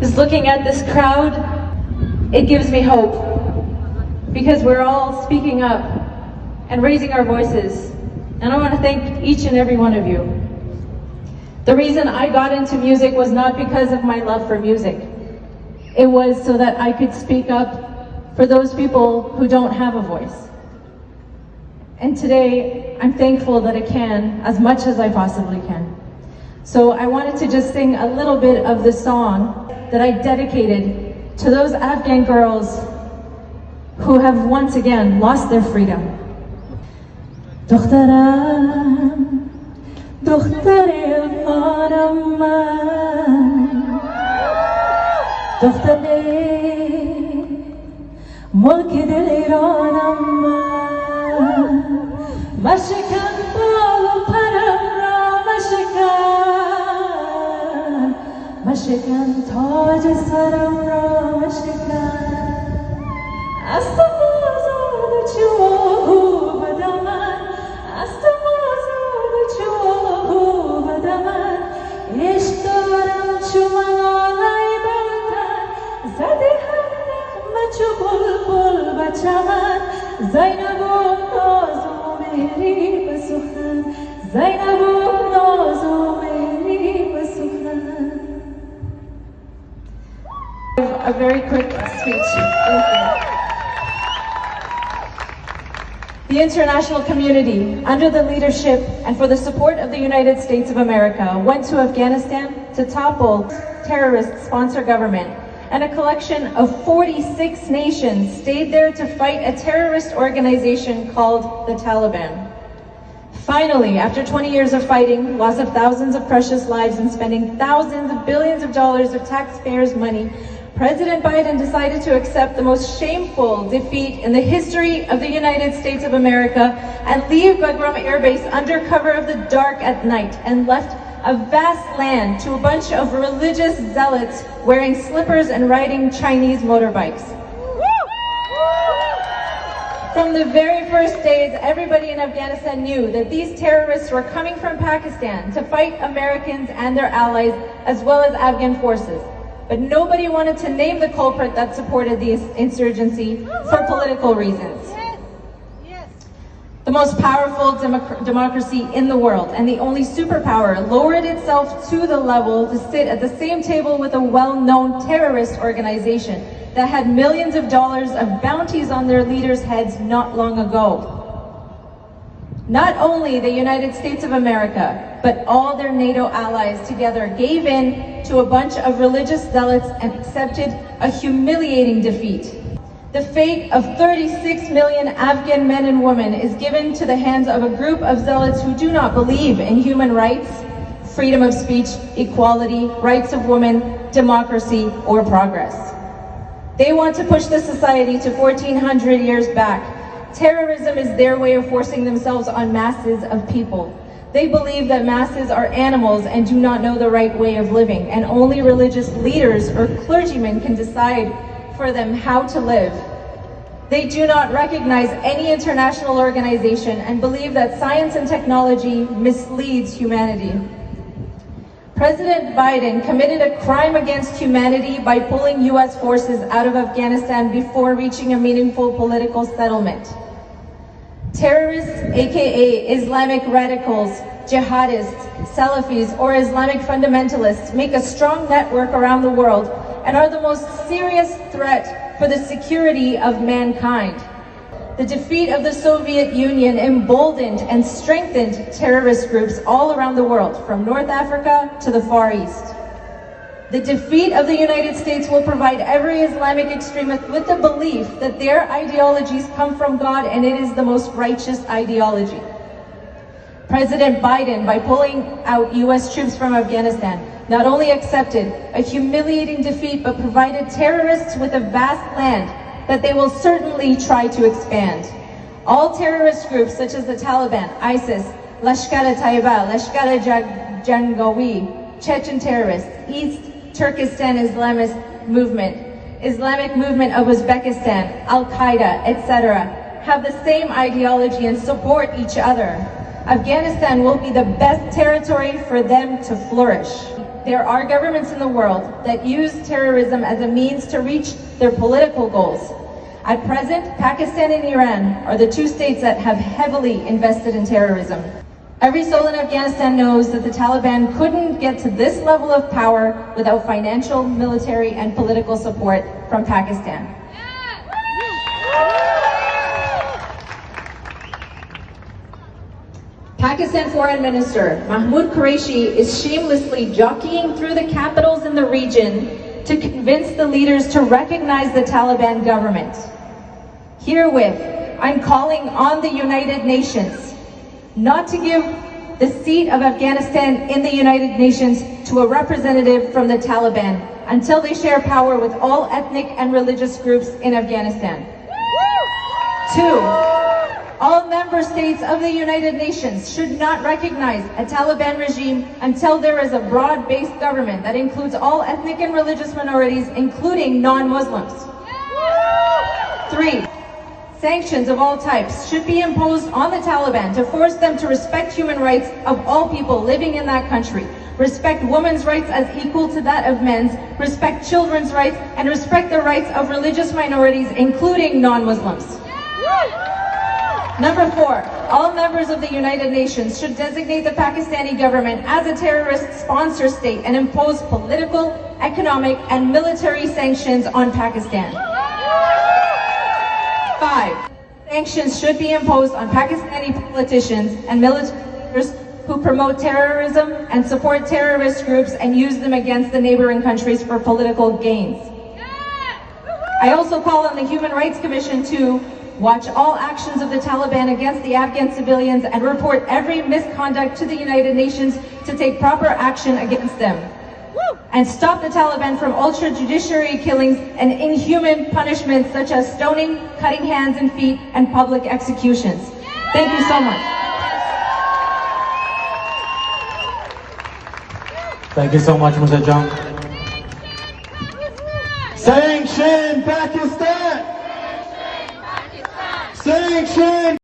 is looking at this crowd, it gives me hope, because we're all speaking up and raising our voices. And I want to thank each and every one of you. The reason I got into music was not because of my love for music. It was so that I could speak up for those people who don't have a voice. And today, I'm thankful that I can, as much as I possibly can. So I wanted to just sing a little bit of the song that I dedicated to those Afghan girls who have once again lost their freedom. دخترم دختر خانم من دختر ملک دل ایرانم من مشکن بال و پرم را مشکن تاج سرم را مشکن از تو آزاد چو بدمن از تو آزاد چو بدمن عشق دارم چو منالای بلتن زده هم نغمه چو بلبل به چمن زینب و ناز و مهری به سخن زینب و ناز و مهری به سخن. A very quick speech. Thank you. The international community, under the leadership and for the support of the United States of America, went to Afghanistan to topple terrorist-sponsored government, and a collection of 46 nations stayed there to fight a terrorist organization called the Taliban. Finally, after 20 years of fighting, loss of thousands of precious lives, and spending thousands of billions of dollars of taxpayers' money, President Biden decided to accept the most shameful defeat in the history of the United States of America and leave Bagram Air Base under cover of the dark at night, and left a vast land to a bunch of religious zealots wearing slippers and riding Chinese motorbikes. From the very first days, everybody in Afghanistan knew that these terrorists were coming from Pakistan to fight Americans and their allies, as well as Afghan forces. But nobody wanted to name the culprit that supported the insurgency for political reasons. The most powerful democracy in the world and the only superpower lowered itself to the level to sit at the same table with a well-known terrorist organization that had millions of dollars of bounties on their leaders' heads not long ago. Not only the United States of America, but all their NATO allies together gave in to a bunch of religious zealots and accepted a humiliating defeat. The fate of 36 million Afghan men and women is given to the hands of a group of zealots who do not believe in human rights, freedom of speech, equality, rights of women, democracy, or progress. They want to push the society to 1400 years back. Terrorism is their way of forcing themselves on masses of people. They believe that masses are animals and do not know the right way of living, and only religious leaders or clergymen can decide for them how to live. They do not recognize any international organization and believe that science and technology misleads humanity. President Biden committed a crime against humanity by pulling US forces out of Afghanistan before reaching a meaningful political settlement. Terrorists, aka Islamic radicals, jihadists, Salafis, or Islamic fundamentalists make a strong network around the world and are the most serious threat for the security of mankind. The defeat of the Soviet Union emboldened and strengthened terrorist groups all around the world, from North Africa to the Far East. The defeat of the United States will provide every Islamic extremist with the belief that their ideologies come from God and it is the most righteous ideology. President Biden, by pulling out US troops from Afghanistan, not only accepted a humiliating defeat, but provided terrorists with a vast land that they will certainly try to expand. All terrorist groups such as the Taliban, ISIS, Lashkar-e-Taiba, Lashkar-e-Jangawi, Chechen terrorists, East Turkestan Islamist movement, Islamic movement of Uzbekistan, Al-Qaeda, etc., have the same ideology and support each other. Afghanistan will be the best territory for them to flourish. there are governments in the world that use terrorism as a means to reach their political goals. At present, Pakistan and Iran are the two states that have heavily invested in terrorism. Every soul in Afghanistan knows that the Taliban couldn't get to this level of power without financial, military, and political support from Pakistan. Pakistan Foreign Minister Mahmoud Qureshi is shamelessly jockeying through the capitals in the region to convince the leaders to recognize the Taliban government. Herewith, I'm calling on the United Nations not to give the seat of Afghanistan in the United Nations to a representative from the Taliban until they share power with all ethnic and religious groups in Afghanistan. 2. All member states of the United Nations should not recognize a Taliban regime until there is a broad-based government that includes all ethnic and religious minorities, including non-Muslims. 3. Sanctions of all types should be imposed on the Taliban to force them to respect human rights of all people living in that country, respect women's rights as equal to that of men's, respect children's rights, and respect the rights of religious minorities, including non-Muslims. Number 4, all members of the United Nations should designate the Pakistani government as a terrorist sponsor state and impose political, economic, and military sanctions on Pakistan. 5. Sanctions should be imposed on Pakistani politicians and military leaders who promote terrorism and support terrorist groups and use them against the neighboring countries for political gains. I also call on the Human Rights Commission to watch all actions of the Taliban against the Afghan civilians and report every misconduct to the United Nations to take proper action against them. And stop the Taliban from ultra-judiciary killings and inhuman punishments such as stoning, cutting hands and feet, and public executions. Thank you so much. Thank you so much, Muzhdah Jam. Sanction Pakistan! Sanction